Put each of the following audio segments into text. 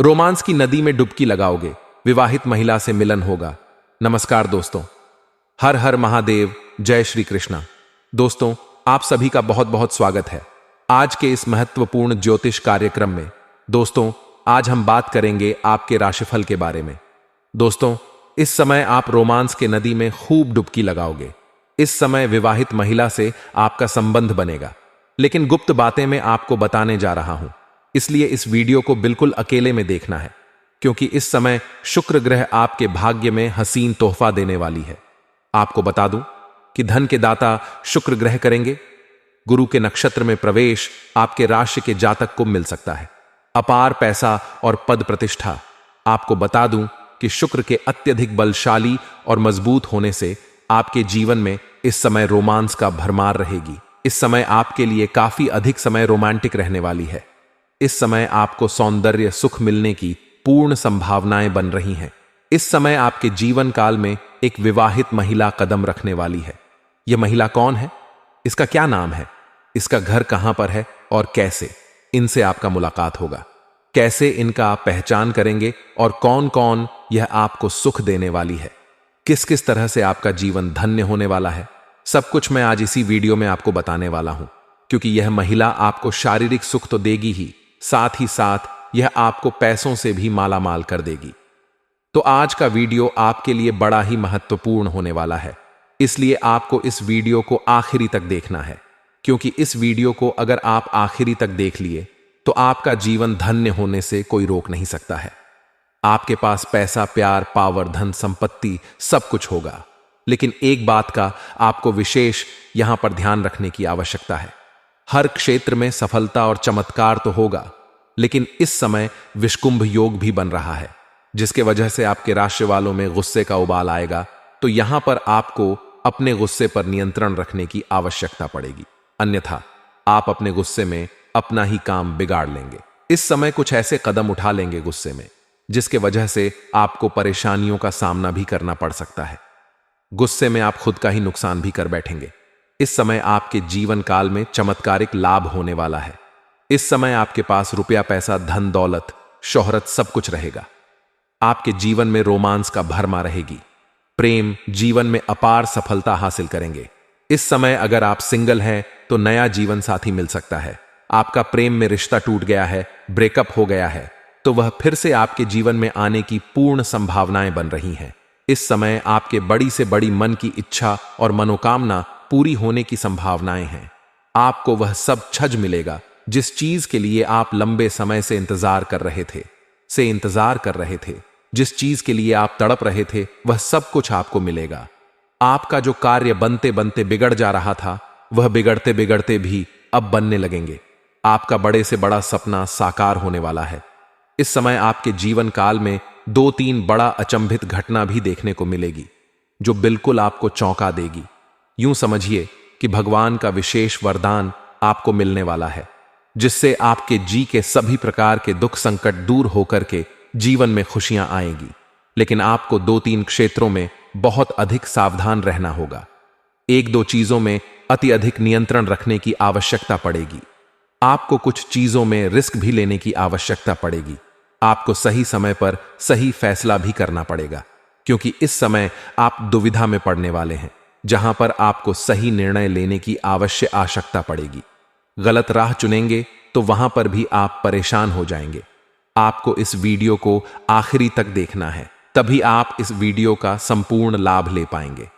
Romance की नदी में डुबकी लगाओगे, विवाहित महिला से मिलन होगा। नमस्कार दोस्तों, हर हर महादेव, जय श्री कृष्णा। दोस्तों, आप सभी का बहुत बहुत स्वागत है आज के इस महत्वपूर्ण ज्योतिष कार्यक्रम में। दोस्तों, आज हम बात करेंगे आपके राशिफल के बारे में। दोस्तों, इस समय आप रोमांस के नदी में खूब डुबकी लगाओगे। इस समय विवाहित महिला से आपका संबंध बनेगा, लेकिन गुप्त बातें मैं आपको बताने जा रहा हूं, इसलिए इस वीडियो को बिल्कुल अकेले में देखना है, क्योंकि इस समय शुक्र ग्रह आपके भाग्य में हसीन तोहफा देने वाली है। आपको बता दूं कि धन के दाता शुक्र ग्रह करेंगे। गुरु के नक्षत्र में प्रवेश आपके राशि के जातक को मिल सकता है। अपार पैसा और पद प्रतिष्ठा। आपको बता दूं कि शुक्र के अत्यधिक बलशाली और मजबूत होने से आपके जीवन में इस समय रोमांस का भरमार रहेगी। इस समय आपके लिए काफी अधिक समय रोमांटिक रहने वाली है। इस समय आपको सौंदर्य सुख मिलने की पूर्ण संभावनाएं बन रही हैं। इस समय आपके जीवन काल में एक विवाहित महिला कदम रखने वाली है। यह महिला कौन है? इसका क्या नाम है? इसका घर कहां पर है और कैसे? इनसे आपका मुलाकात होगा। कैसे इनका आप पहचान करेंगे और कौन कौन यह आपको सुख देने वाली है? किस किस तरह से आपका जीवन धन्य होने वाला है? सब कुछ मैं आज इसी वीडियो में आपको बताने वाला हूं, क्योंकि यह महिला आपको शारीरिक सुख तो देगी ही, साथ ही साथ यह आपको पैसों से भी मालामाल कर देगी। तो आज का वीडियो आपके लिए बड़ा ही महत्वपूर्ण होने वाला है, इसलिए आपको इस वीडियो को आखिरी तक देखना है, क्योंकि इस वीडियो को अगर आप आखिरी तक देख लिए तो आपका जीवन धन्य होने से कोई रोक नहीं सकता है। आपके पास पैसा, प्यार, पावर, धन, संपत्ति सब कुछ होगा, लेकिन एक बात का आपको विशेष यहां पर ध्यान रखने की आवश्यकता है। हर क्षेत्र में सफलता और चमत्कार तो होगा, लेकिन इस समय विषकुंभ योग भी बन रहा है, जिसके वजह से आपके राशि वालों में गुस्से का उबाल आएगा। तो यहां पर आपको अपने गुस्से पर नियंत्रण रखने की आवश्यकता पड़ेगी, अन्यथा आप अपने गुस्से में अपना ही काम बिगाड़ लेंगे। इस समय कुछ ऐसे कदम उठा लेंगे गुस्से में, जिसके वजह से आपको परेशानियों का सामना भी करना पड़ सकता है। गुस्से में आप खुद का ही नुकसान भी कर बैठेंगे। इस समय आपके जीवन काल में चमत्कारिक लाभ होने वाला है। इस समय आपके पास रुपया, पैसा, धन, दौलत, शोहरत सब कुछ रहेगा। आपके जीवन में रोमांस का भरमा रहेगी। प्रेम जीवन में अपार सफलता हासिल करेंगे। इस समय अगर आप सिंगल हैं तो नया जीवन साथी मिल सकता है। आपका प्रेम में रिश्ता टूट गया है, ब्रेकअप हो गया है, तो वह फिर से आपके जीवन में आने की पूर्ण संभावनाएं बन रही हैं। इस समय आपके बड़ी से बड़ी मन की इच्छा और मनोकामना पूरी होने की संभावनाएं हैं। आपको वह सब छज मिलेगा जिस चीज के लिए आप लंबे समय से इंतजार कर रहे थे, जिस चीज के लिए आप तड़प रहे थे, वह सब कुछ आपको मिलेगा। आपका जो कार्य बनते बनते बिगड़ जा रहा था, वह बिगड़ते बिगड़ते भी अब बनने लगेंगे। आपका बड़े से बड़ा सपना साकार होने वाला है। इस समय आपके जीवन काल में 2-3 बड़ा अचंभित घटना भी देखने को मिलेगी, जो बिल्कुल आपको चौंका देगी। यूं समझिए कि भगवान का विशेष वरदान आपको मिलने वाला है, जिससे आपके जी के सभी प्रकार के दुख संकट दूर होकर के जीवन में खुशियां आएंगी। लेकिन आपको 2-3 क्षेत्रों में बहुत अधिक सावधान रहना होगा। 1-2 चीजों में अति अधिक नियंत्रण रखने की आवश्यकता पड़ेगी। आपको कुछ चीजों में रिस्क भी लेने की आवश्यकता पड़ेगी। आपको सही समय पर सही फैसला भी करना पड़ेगा, क्योंकि इस समय आप दुविधा में पड़ने वाले हैं, जहां पर आपको सही निर्णय लेने की आवश्यकता पड़ेगी। गलत राह चुनेंगे तो वहां पर भी आप परेशान हो जाएंगे। आपको इस वीडियो को आखिरी तक देखना है, तभी आप इस वीडियो का संपूर्ण लाभ ले पाएंगे।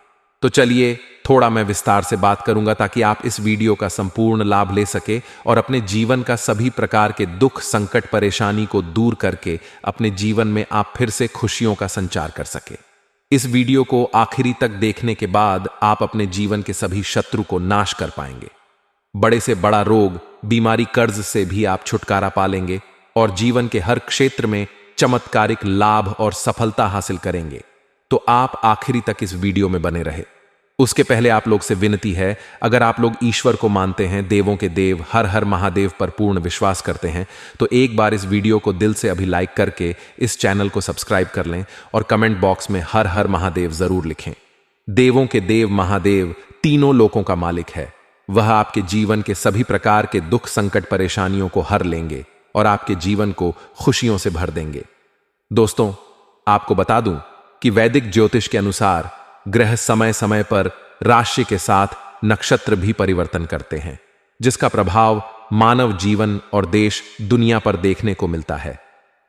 तो चलिए थोड़ा मैं विस्तार से बात करूंगा, ताकि आप इस वीडियो का संपूर्ण लाभ ले सके और अपने जीवन का सभी प्रकार के दुख, संकट, परेशानी को दूर करके अपने जीवन में आप फिर से खुशियों का संचार कर सके। इस वीडियो को आखिरी तक देखने के बाद आप अपने जीवन के सभी शत्रु को नाश कर पाएंगे। बड़े से बड़ा रोग, बीमारी, कर्ज से भी आप छुटकारा पा लेंगे और जीवन के हर क्षेत्र में चमत्कारिक लाभ और सफलता हासिल करेंगे। तो आप आखिरी तक इस वीडियो में बने रहे। उसके पहले आप लोग से विनती है, अगर आप लोग ईश्वर को मानते हैं, देवों के देव हर हर महादेव पर पूर्ण विश्वास करते हैं, तो एक बार इस वीडियो को दिल से अभी लाइक करके इस चैनल को सब्सक्राइब कर लें और कमेंट बॉक्स में हर हर महादेव जरूर लिखें। देवों के देव महादेव तीनों लोकों का मालिक है। वह आपके जीवन के सभी प्रकार के दुख, संकट, परेशानियों को हर लेंगे। और आपके जीवन को खुशियों से भर देंगे। दोस्तों, आपको बता दूं कि वैदिक ज्योतिष के अनुसार ग्रह समय समय पर राशि के साथ नक्षत्र भी परिवर्तन करते हैं, जिसका प्रभाव मानव जीवन और देश दुनिया पर देखने को मिलता है।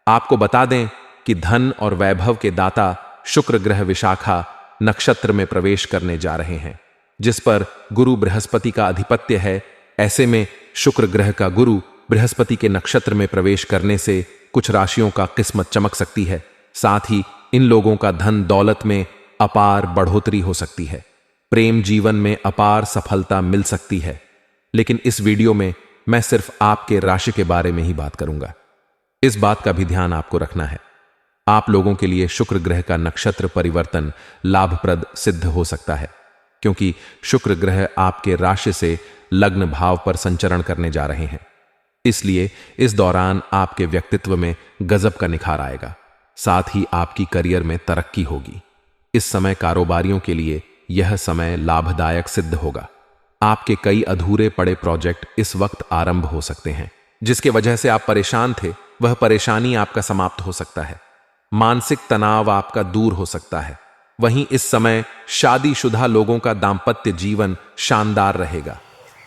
आपको बता दें कि धन और वैभव के दाता शुक्र ग्रह विशाखा नक्षत्र में प्रवेश करने जा रहे हैं, जिस पर गुरु बृहस्पति का आधिपत्य है। ऐसे में शुक्र ग्रह का गुरु बृहस्पति के नक्षत्र में प्रवेश करने से कुछ राशियों का किस्मत चमक सकती है। साथ ही इन लोगों का धन दौलत में अपार बढ़ोतरी हो सकती है, प्रेम जीवन में अपार सफलता मिल सकती है। लेकिन इस वीडियो में मैं सिर्फ आपके राशि के बारे में ही बात करूंगा। इस बात का भी ध्यान आपको रखना है, आप लोगों के लिए शुक्र ग्रह का नक्षत्र परिवर्तन लाभप्रद सिद्ध हो सकता है, क्योंकि शुक्र ग्रह आपके राशि से लग्न भाव पर संचरण करने जा रहे हैं। इसलिए इस दौरान आपके व्यक्तित्व में गजब का निखार आएगा, साथ ही आपकी करियर में तरक्की होगी। इस समय कारोबारियों के लिए यह समय लाभदायक सिद्ध होगा। आपके कई अधूरे पड़े प्रोजेक्ट इस वक्त आरंभ हो सकते हैं, जिसके वजह से आप परेशान थे, वह परेशानी आपका समाप्त हो सकता है। मानसिक तनाव आपका दूर हो सकता है। वहीं इस समय शादीशुदा लोगों का दांपत्य जीवन शानदार रहेगा।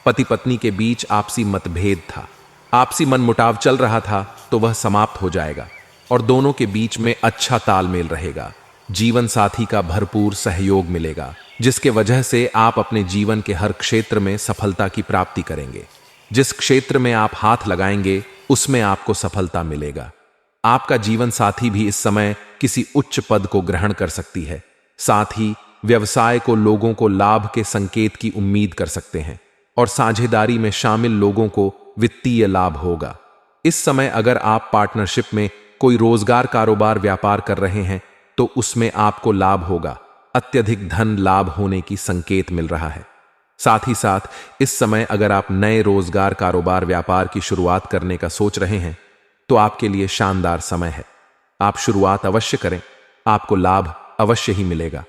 पति पत्नी के बीच आपसी मतभेद था, आपसी मनमुटाव चल रहा था, तो वह समाप्त हो जाएगा और दोनों के बीच में अच्छा तालमेल रहेगा। जीवन साथी का भरपूर सहयोग मिलेगा, जिसके वजह से आप अपने जीवन के हर क्षेत्र में सफलता की प्राप्ति करेंगे। जिस क्षेत्र में आप हाथ लगाएंगे उसमें आपको सफलता मिलेगा। आपका जीवन साथी भी इस समय किसी उच्च पद को ग्रहण कर सकती है। साथ ही व्यवसाय को लोगों को लाभ के संकेत की उम्मीद कर सकते हैं और साझेदारी में शामिल लोगों को वित्तीय लाभ होगा। इस समय अगर आप पार्टनरशिप में कोई रोजगार कारोबार व्यापार कर रहे हैं तो उसमें आपको लाभ होगा। अत्यधिक धन लाभ होने की संकेत मिल रहा है। साथ ही साथ इस समय अगर आप नए रोजगार कारोबार व्यापार की शुरुआत करने का सोच रहे हैं तो आपके लिए शानदार समय है। आप शुरुआत अवश्य करें, आपको लाभ अवश्य ही मिलेगा।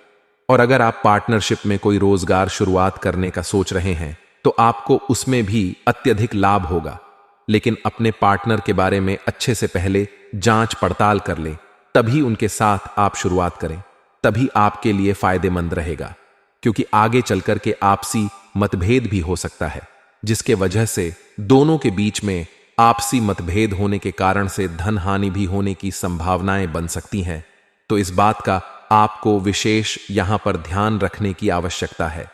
और अगर आप पार्टनरशिप में कोई रोजगार शुरुआत करने का सोच रहे हैं तो आपको उसमें भी अत्यधिक लाभ होगा। लेकिन अपने पार्टनर के बारे में अच्छे से पहले जांच पड़ताल कर लें, तभी उनके साथ आप शुरुआत करें। तभी आपके लिए फायदेमंद रहेगा, क्योंकि आगे चलकर के आपसी मतभेद भी हो सकता है, जिसके वजह से दोनों के बीच में आपसी मतभेद होने के कारण से धन हानि भी होने की संभावनाएं बन सकती हैं। तो इस बात का आपको विशेष यहां पर ध्यान रखने की आवश्यकता है।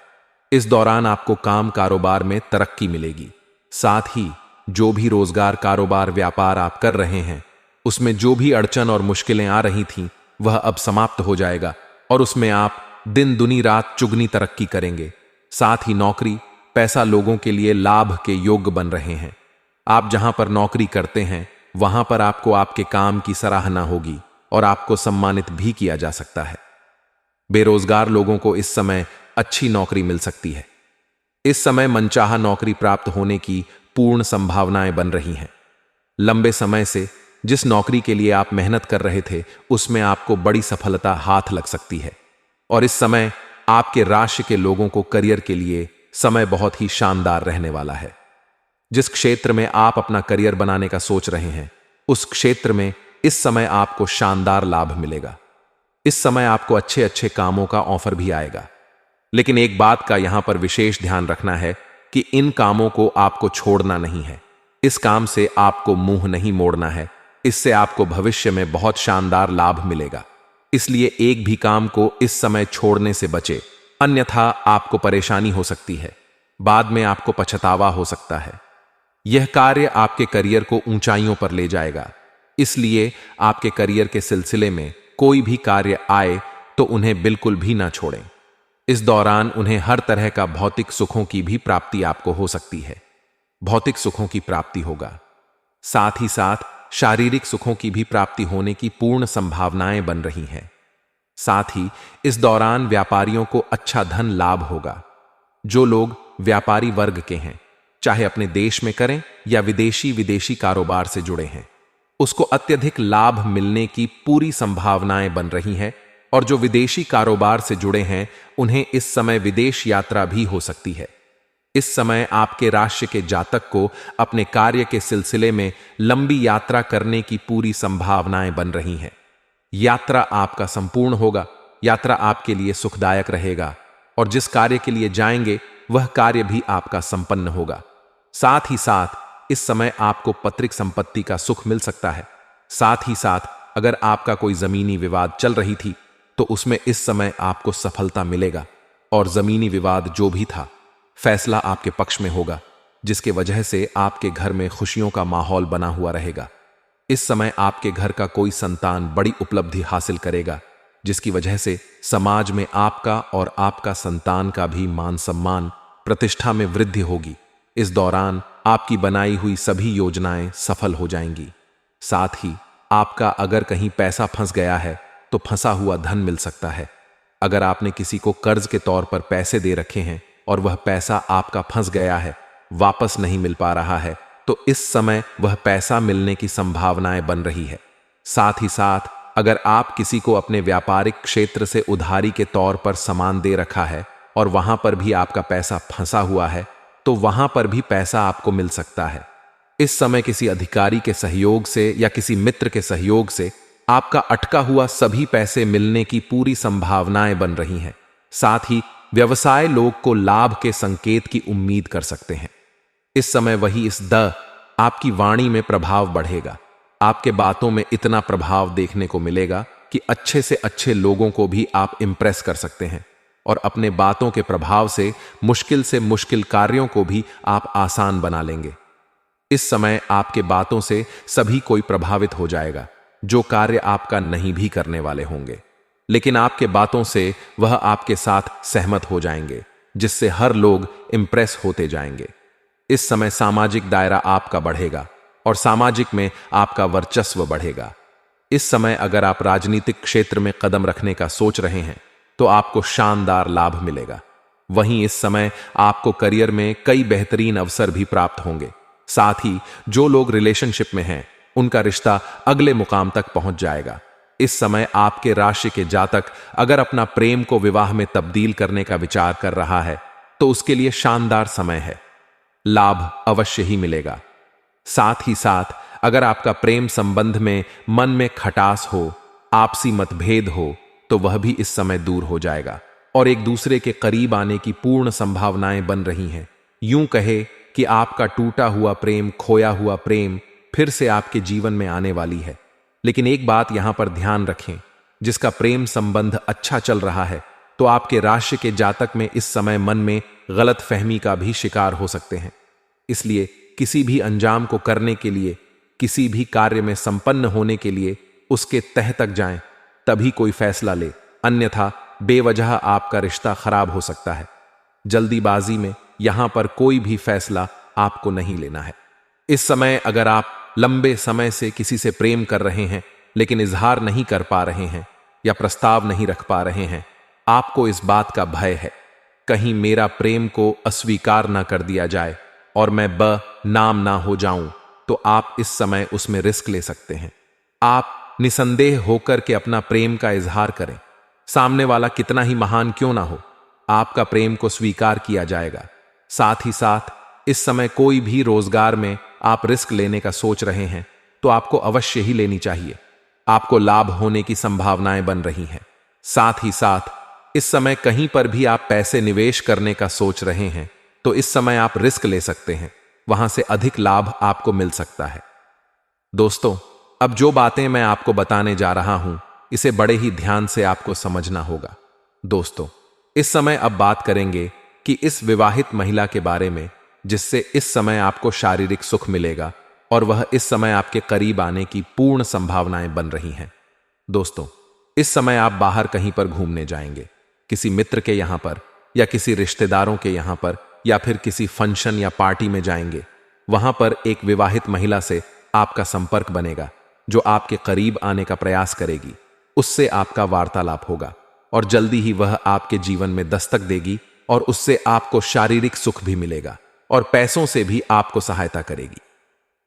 इस दौरान आपको काम कारोबार में तरक्की मिलेगी। साथ ही जो भी रोजगार कारोबार व्यापार आप कर रहे हैं उसमें जो भी अड़चन और मुश्किलें आ रही थीं वह अब समाप्त हो जाएगा और उसमें आप दिन दुनी रात चुगनी तरक्की करेंगे। साथ ही नौकरी पैसा लोगों के लिए लाभ के योग्य बन रहे हैं। आप जहां पर नौकरी करते हैं वहां पर आपको आपके काम की सराहना होगी और आपको सम्मानित भी किया जा सकता है। बेरोजगार लोगों को इस समय अच्छी नौकरी मिल सकती है। इस समय मनचाहा नौकरी प्राप्त होने की पूर्ण संभावनाएं बन रही हैं। लंबे समय से जिस नौकरी के लिए आप मेहनत कर रहे थे उसमें आपको बड़ी सफलता हाथ लग सकती है। और इस समय आपके राशि के लोगों को करियर के लिए समय बहुत ही शानदार रहने वाला है। जिस क्षेत्र में आप अपना करियर बनाने का सोच रहे हैं उस क्षेत्र में इस समय आपको शानदार लाभ मिलेगा। इस समय आपको अच्छे अच्छे कामों का ऑफर भी आएगा। लेकिन एक बात का यहां पर विशेष ध्यान रखना है कि इन कामों को आपको छोड़ना नहीं है। इस काम से आपको मुंह नहीं मोड़ना है। इससे आपको भविष्य में बहुत शानदार लाभ मिलेगा। इसलिए एक भी काम को इस समय छोड़ने से बचे, अन्यथा आपको परेशानी हो सकती है। बाद में आपको पछतावा हो सकता है। यह कार्य आपके करियर को ऊंचाइयों पर ले जाएगा। इसलिए आपके करियर के सिलसिले में कोई भी कार्य आए तो उन्हें बिल्कुल भी ना छोड़ें। इस दौरान उन्हें हर तरह का भौतिक सुखों की भी प्राप्ति आपको हो सकती है। भौतिक सुखों की प्राप्ति होगा, साथ ही साथ शारीरिक सुखों की भी प्राप्ति होने की पूर्ण संभावनाएं बन रही हैं। साथ ही इस दौरान व्यापारियों को अच्छा धन लाभ होगा। जो लोग व्यापारी वर्ग के हैं, चाहे अपने देश में करें या विदेशी कारोबार से जुड़े हैं, उसको अत्यधिक लाभ मिलने की पूरी संभावनाएं बन रही हैं। और जो विदेशी कारोबार से जुड़े हैं उन्हें इस समय विदेश यात्रा भी हो सकती है। इस समय आपके राशि के जातक को अपने कार्य के सिलसिले में लंबी यात्रा करने की पूरी संभावनाएं बन रही हैं। यात्रा आपका संपूर्ण होगा, यात्रा आपके लिए सुखदायक रहेगा और जिस कार्य के लिए जाएंगे वह कार्य भी आपका संपन्न होगा। साथ ही साथ इस समय आपको पैतृक संपत्ति का सुख मिल सकता है। साथ ही साथ अगर आपका कोई जमीनी विवाद चल रही थी तो उसमें इस समय आपको सफलता मिलेगा और जमीनी विवाद जो भी था फैसला आपके पक्ष में होगा, जिसके वजह से आपके घर में खुशियों का माहौल बना हुआ रहेगा। इस समय आपके घर का कोई संतान बड़ी उपलब्धि हासिल करेगा, जिसकी वजह से समाज में आपका और आपका संतान का भी मान सम्मान प्रतिष्ठा में वृद्धि होगी। इस दौरान आपकी बनाई हुई सभी योजनाएं सफल हो जाएंगी। साथ ही आपका अगर कहीं पैसा फंस गया है तो फंसा हुआ धन मिल सकता है। अगर आपने किसी को कर्ज के तौर पर पैसे दे रखे हैं और वह पैसा आपका फंस गया है, वापस नहीं मिल पा रहा है, तो इस समय वह पैसा मिलने की संभावनाएं बन रही है। साथ ही साथ अगर आप किसी को अपने व्यापारिक क्षेत्र से उधारी के तौर पर सामान दे रखा है और वहां पर भी आपका पैसा फंसा हुआ है, तो वहां पर भी पैसा आपको मिल सकता है। इस समय किसी अधिकारी के सहयोग से या किसी मित्र के सहयोग से आपका अटका हुआ सभी पैसे मिलने की पूरी संभावनाएं बन रही हैं। साथ ही व्यवसाय लोग को लाभ के संकेत की उम्मीद कर सकते हैं। इस समय वही इस आपकी वाणी में प्रभाव बढ़ेगा। आपके बातों में इतना प्रभाव देखने को मिलेगा कि अच्छे से अच्छे लोगों को भी आप इंप्रेस कर सकते हैं और अपने बातों के प्रभाव से मुश्किल कार्यों को भी आप आसान बना लेंगे। इस समय आपके बातों से सभी कोई प्रभावित हो जाएगा जो कार्य आपका नहीं भी करने वाले होंगे, लेकिन आपके बातों से वह आपके साथ सहमत हो जाएंगे, जिससे हर लोग इंप्रेस होते जाएंगे। इस समय सामाजिक दायरा आपका बढ़ेगा और सामाजिक में आपका वर्चस्व बढ़ेगा। इस समय अगर आप राजनीतिक क्षेत्र में कदम रखने का सोच रहे हैं तो आपको शानदार लाभ मिलेगा। वहीं इस समय आपको करियर में कई बेहतरीन अवसर भी प्राप्त होंगे। साथ ही जो लोग रिलेशनशिप में हैं उनका रिश्ता अगले मुकाम तक पहुंच जाएगा। इस समय आपके राशि के जातक अगर अपना प्रेम को विवाह में तब्दील करने का विचार कर रहा है तो उसके लिए शानदार समय है, लाभ अवश्य ही मिलेगा। साथ ही साथ अगर आपका प्रेम संबंध में मन में खटास हो, आपसी मतभेद हो, तो वह भी इस समय दूर हो जाएगा और एक दूसरे के करीब आने की पूर्ण संभावनाएं बन रही हैं। यूं कहे कि आपका टूटा हुआ प्रेम, खोया हुआ प्रेम फिर से आपके जीवन में आने वाली है। लेकिन एक बात यहां पर ध्यान रखें, जिसका प्रेम संबंध अच्छा चल रहा है तो आपके राशि के जातक में इस समय मन में गलत फहमी का भी शिकार हो सकते हैं। इसलिए किसी भी अंजाम को करने के लिए, किसी भी कार्य में संपन्न होने के लिए उसके तह तक जाएं, तभी कोई फैसला ले, अन्यथा बेवजह आपका रिश्ता खराब हो सकता है। जल्दीबाजी में यहां पर कोई भी फैसला आपको नहीं लेना है। इस समय अगर आप लंबे समय से किसी से प्रेम कर रहे हैं लेकिन इजहार नहीं कर पा रहे हैं या प्रस्ताव नहीं रख पा रहे हैं, आपको इस बात का भय है कहीं मेरा प्रेम को अस्वीकार ना कर दिया जाए और मैं नाम ना हो जाऊं, तो आप इस समय उसमें रिस्क ले सकते हैं। आप निसंदेह होकर के अपना प्रेम का इजहार करें। सामने वाला कितना ही महान क्यों ना हो, आपका प्रेम को स्वीकार किया जाएगा। साथ ही साथ इस समय कोई भी रोजगार में आप रिस्क लेने का सोच रहे हैं तो आपको अवश्य ही लेनी चाहिए। आपको लाभ होने की संभावनाएं बन रही हैं। साथ ही साथ इस समय कहीं पर भी आप पैसे निवेश करने का सोच रहे हैं तो इस समय आप रिस्क ले सकते हैं, वहां से अधिक लाभ आपको मिल सकता है। दोस्तों, अब जो बातें मैं आपको बताने जा रहा हूं इसे बड़े ही ध्यान से आपको समझना होगा। दोस्तों, इस समय अब बात करेंगे कि इस विवाहित महिला के बारे में जिससे इस समय आपको शारीरिक सुख मिलेगा और वह इस समय आपके करीब आने की पूर्ण संभावनाएं बन रही हैं। दोस्तों, इस समय आप बाहर कहीं पर घूमने जाएंगे, किसी मित्र के यहां पर या किसी रिश्तेदारों के यहां पर या फिर किसी फंक्शन या पार्टी में जाएंगे। वहां पर एक विवाहित महिला से आपका संपर्क बनेगा जो आपके करीब आने का प्रयास करेगी। उससे आपका वार्तालाप होगा और जल्दी ही वह आपके जीवन में दस्तक देगी और उससे आपको शारीरिक सुख भी मिलेगा और पैसों से भी आपको सहायता करेगी।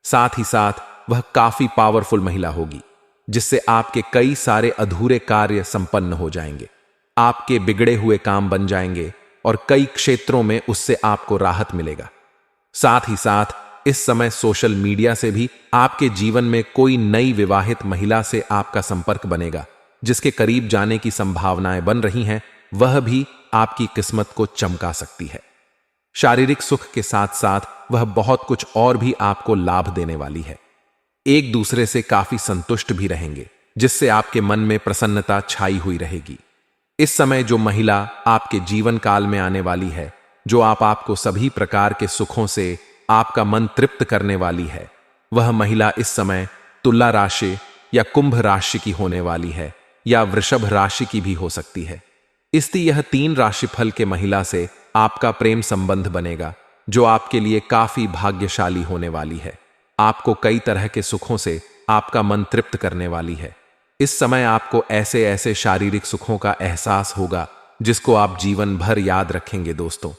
साथ ही साथ वह काफी पावरफुल महिला होगी जिससे आपके कई सारे अधूरे कार्य संपन्न हो जाएंगे। आपके बिगड़े हुए काम बन जाएंगे और कई क्षेत्रों में उससे आपको राहत मिलेगा। साथ ही साथ इस समय सोशल मीडिया से भी आपके जीवन में कोई नई विवाहित महिला से आपका संपर्क बनेगा, जिसके करीब जाने की संभावनाएं बन रही हैं। वह भी आपकी किस्मत को चमका सकती है। शारीरिक सुख के साथ साथ वह बहुत कुछ और भी आपको लाभ देने वाली है। एक दूसरे से काफी संतुष्ट भी रहेंगे, जिससे आपके मन में प्रसन्नता छाई हुई रहेगी। इस समय जो महिला आपके जीवन काल में आने वाली है, जो आपको सभी प्रकार के सुखों से आपका मन तृप्त करने वाली है, वह महिला इस समय तुला राशि या कुंभ राशि की होने वाली है, या वृषभ राशि की भी हो सकती है। इसलिए यह 3 राशिफल के महिला से आपका प्रेम संबंध बनेगा, जो आपके लिए काफी भाग्यशाली होने वाली है। आपको कई तरह के सुखों से आपका मन तृप्त करने वाली है। इस समय आपको ऐसे ऐसे शारीरिक सुखों का एहसास होगा जिसको आप जीवन भर याद रखेंगे। दोस्तों,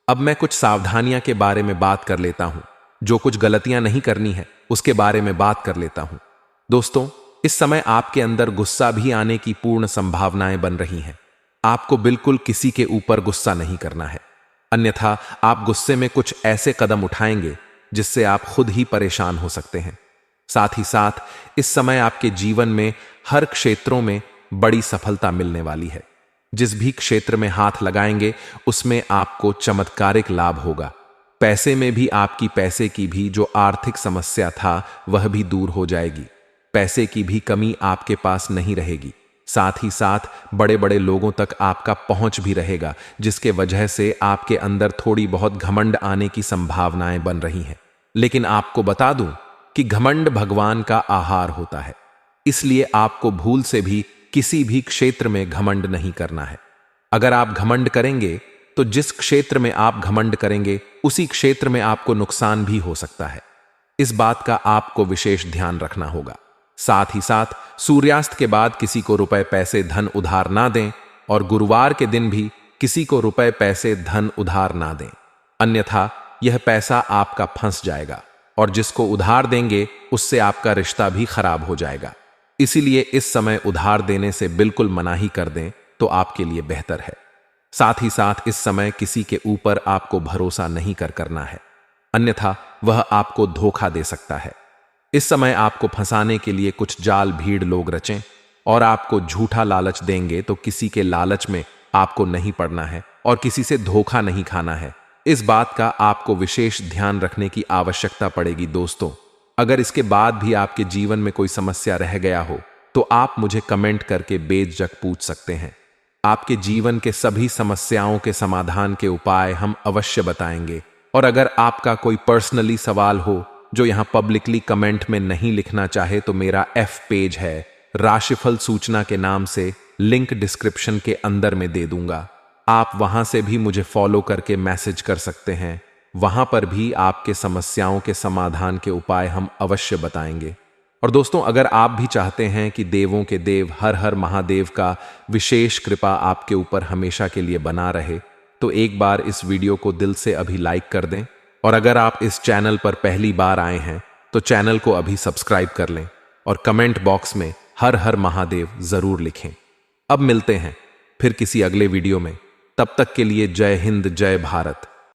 अब मैं कुछ सावधानियां के बारे में बात कर लेता हूं। जो कुछ गलतियां नहीं करनी है उसके बारे में बात कर लेता हूं। दोस्तों, इस समय आपके अंदर गुस्सा भी आने की पूर्ण संभावनाएं बन रही हैं। आपको बिल्कुल किसी के ऊपर गुस्सा नहीं करना है, अन्यथा आप गुस्से में कुछ ऐसे कदम उठाएंगे जिससे आप खुद ही परेशान हो सकते हैं। साथ ही साथ इस समय आपके जीवन में हर क्षेत्रों में बड़ी सफलता मिलने वाली है। जिस भी क्षेत्र में हाथ लगाएंगे उसमें आपको चमत्कारिक लाभ होगा। पैसे में भी आपकी पैसे की भी जो आर्थिक समस्या था वह भी दूर हो जाएगी। पैसे की भी कमी आपके पास नहीं रहेगी। साथ ही साथ बड़े बड़े लोगों तक आपका पहुंच भी रहेगा, जिसके वजह से आपके अंदर थोड़ी बहुत घमंड आने की संभावनाएं बन रही हैं। लेकिन आपको बता दूं कि घमंड भगवान का आहार होता है, इसलिए आपको भूल से भी किसी भी क्षेत्र में घमंड नहीं करना है। अगर आप घमंड करेंगे तो जिस क्षेत्र में आप घमंड करेंगे उसी क्षेत्र में आपको नुकसान भी हो सकता है। इस बात का आपको विशेष ध्यान रखना होगा। साथ ही साथ सूर्यास्त के बाद किसी को रुपए पैसे धन उधार ना दें, और गुरुवार के दिन भी किसी को रुपए पैसे धन उधार ना दें, अन्यथा यह पैसा आपका फंस जाएगा और जिसको उधार देंगे उससे आपका रिश्ता भी खराब हो जाएगा। इसीलिए इस समय उधार देने से बिल्कुल मनाही कर दें तो आपके लिए बेहतर है। साथ ही साथ इस समय किसी के ऊपर आपको भरोसा नहीं करना है, अन्यथा वह आपको धोखा दे सकता है। इस समय आपको फंसाने के लिए कुछ जाल भीड़ लोग रचें और आपको झूठा लालच देंगे, तो किसी के लालच में आपको नहीं पड़ना है और किसी से धोखा नहीं खाना है। इस बात का आपको विशेष ध्यान रखने की आवश्यकता पड़ेगी। दोस्तों, अगर इसके बाद भी आपके जीवन में कोई समस्या रह गया हो तो आप मुझे कमेंट करके बेझिझक पूछ सकते हैं। आपके जीवन के सभी समस्याओं के समाधान के उपाय हम अवश्य बताएंगे। और अगर आपका कोई पर्सनली सवाल हो जो यहां पब्लिकली कमेंट में नहीं लिखना चाहे, तो मेरा F पेज है राशिफल सूचना के नाम से, लिंक डिस्क्रिप्शन के अंदर में दे दूंगा। आप वहां से भी मुझे फॉलो करके मैसेज कर सकते हैं। वहां पर भी आपके समस्याओं के समाधान के उपाय हम अवश्य बताएंगे। और दोस्तों, अगर आप भी चाहते हैं कि देवों के देव हर हर महादेव का विशेष कृपा आपके ऊपर हमेशा के लिए बना रहे, तो एक बार इस वीडियो को दिल से अभी लाइक कर दें। और अगर आप इस चैनल पर पहली बार आए हैं तो चैनल को अभी सब्सक्राइब कर लें और कमेंट बॉक्स में हर हर महादेव जरूर लिखें। अब मिलते हैं फिर किसी अगले वीडियो में। तब तक के लिए जय हिंद, जय भारत।